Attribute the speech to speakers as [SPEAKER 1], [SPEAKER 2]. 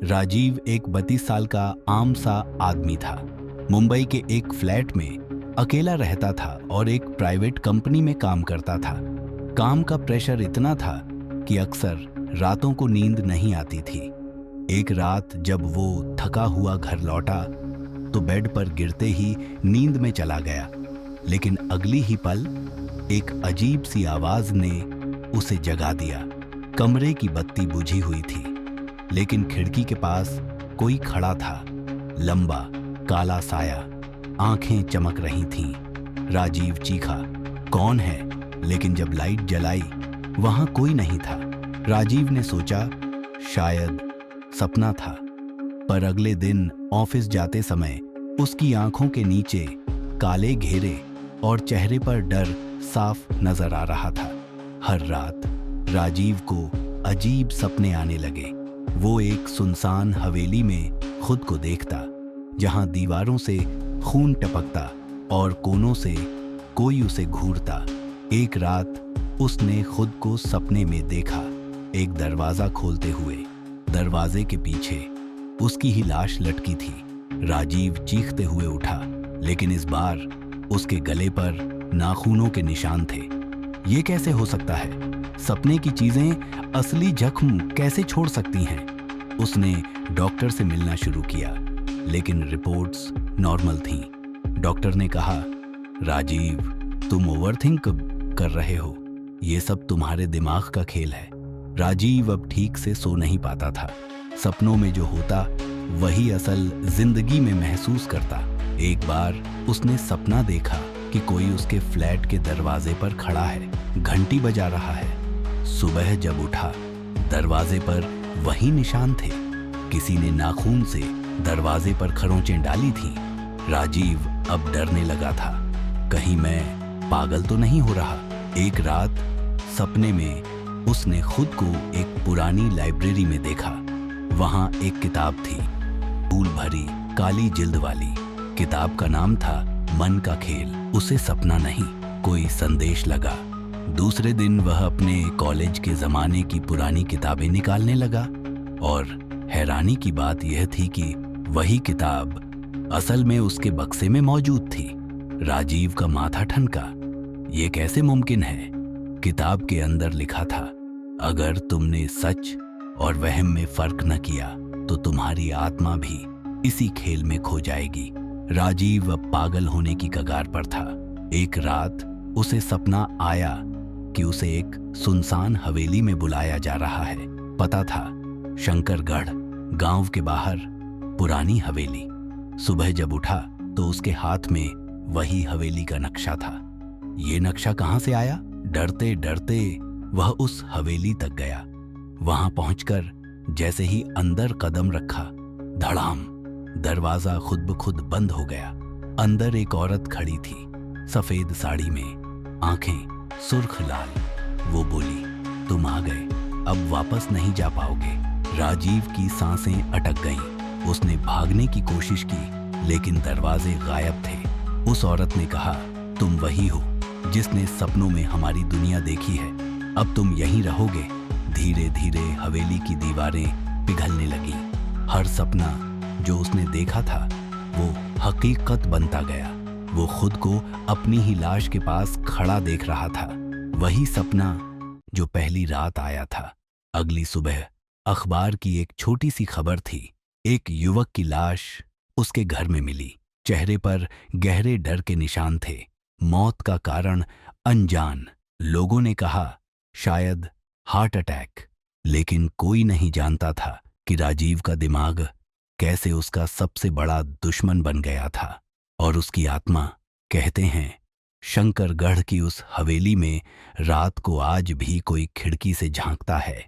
[SPEAKER 1] राजीव एक 32 साल का आम सा आदमी था। मुंबई के एक फ्लैट में अकेला रहता था और एक प्राइवेट कंपनी में काम करता था। काम का प्रेशर इतना था कि अक्सर रातों को नींद नहीं आती थी। एक रात जब वो थका हुआ घर लौटा तो बेड पर गिरते ही नींद में चला गया, लेकिन अगली ही पल एक अजीब सी आवाज ने उसे जगा दिया। कमरे की बत्ती बुझी हुई थी, लेकिन खिड़की के पास कोई खड़ा था। लंबा काला साया, आंखें चमक रही थीं। राजीव चीखा, कौन है? लेकिन जब लाइट जलाई वहां कोई नहीं था। राजीव ने सोचा शायद सपना था, पर अगले दिन ऑफिस जाते समय उसकी आंखों के नीचे काले घेरे और चेहरे पर डर साफ नजर आ रहा था। हर रात राजीव को अजीब सपने आने लगे। वो एक सुनसान हवेली में खुद को देखता, जहां दीवारों से खून टपकता और कोनों से कोई उसे घूरता। एक रात उसने खुद को सपने में देखा, एक दरवाजा खोलते हुए। दरवाजे के पीछे उसकी ही लाश लटकी थी। राजीव चीखते हुए उठा, लेकिन इस बार उसके गले पर नाखूनों के निशान थे। ये कैसे हो सकता है? सपने की चीजें असली जख्म कैसे छोड़ सकती हैं? उसने डॉक्टर से मिलना शुरू किया, लेकिन रिपोर्ट्स नॉर्मल थीं। डॉक्टर ने कहा, राजीव, तुम ओवरथिंक कर रहे हो। ये सब तुम्हारे दिमाग का खेल है। राजीव अब ठीक से सो नहीं पाता था। सपनों में जो होता वही असल जिंदगी में महसूस करता। एक बार उसने सपना देखा कि कोई उसके फ्लैट के दरवाजे पर खड़ा है, घंटी बजा रहा है। सुबह जब उठा, दरवाजे पर वही निशान थे। किसी ने नाखून से दरवाजे पर खरोंचें डाली थीं। राजीव अब डरने लगा था, कहीं मैं पागल तो नहीं हो रहा। एक रात सपने में उसने खुद को एक पुरानी लाइब्रेरी में देखा। वहां एक किताब थी, धूल भरी काली जिल्द वाली। किताब का नाम था मन का खेल। उसे सपना नहीं, कोई संदेश लगा। दूसरे दिन वह अपने कॉलेज के जमाने की पुरानी किताबें निकालने लगा, और हैरानी की बात यह थी कि वही किताब असल में उसके बक्से में मौजूद थी। राजीव का माथा ठनका। ये कैसे मुमकिन है? किताब के अंदर लिखा था, अगर तुमने सच और वहम में फर्क न किया तो तुम्हारी आत्मा भी इसी खेल में खो जाएगी। राजीव अब पागल होने की कगार पर था। एक रात उसे सपना आया कि उसे एक सुनसान हवेली में बुलाया जा रहा है। पता था, शंकरगढ़ गांव के बाहर पुरानी हवेली। सुबह जब उठा तो उसके हाथ में वही हवेली का नक्शा था। ये नक्शा कहां से आया? डरते डरते वह उस हवेली तक गया। वहां पहुंचकर जैसे ही अंदर कदम रखा, धड़ाम, दरवाजा खुद ब खुद बंद हो गया। अंदर एक औरत खड़ी थी, सफेद साड़ी में, आंखें सुर्ख लाल। वो बोली, तुम आ गए, अब वापस नहीं जा पाओगे। राजीव की सांसें अटक गईं। उसने भागने की कोशिश की, लेकिन दरवाजे गायब थे। उस औरत ने कहा, तुम वही हो जिसने सपनों में हमारी दुनिया देखी है। अब तुम यहीं रहोगे। धीरे धीरे हवेली की दीवारें पिघलने लगी। हर सपना जो उसने देखा था वो हकीकत बनता गया। वो खुद को अपनी ही लाश के पास खड़ा देख रहा था। वही सपना जो पहली रात आया था। अगली सुबह अखबार की एक छोटी सी खबर थी, एक युवक की लाश उसके घर में मिली। चेहरे पर गहरे डर के निशान थे। मौत का कारण अनजान। लोगों ने कहा शायद हार्ट अटैक, लेकिन कोई नहीं जानता था कि राजीव का दिमाग कैसे उसका सबसे बड़ा दुश्मन बन गया था। और उसकी आत्मा, कहते हैं, शंकरगढ़ की उस हवेली में रात को आज भी कोई खिड़की से झांकता है।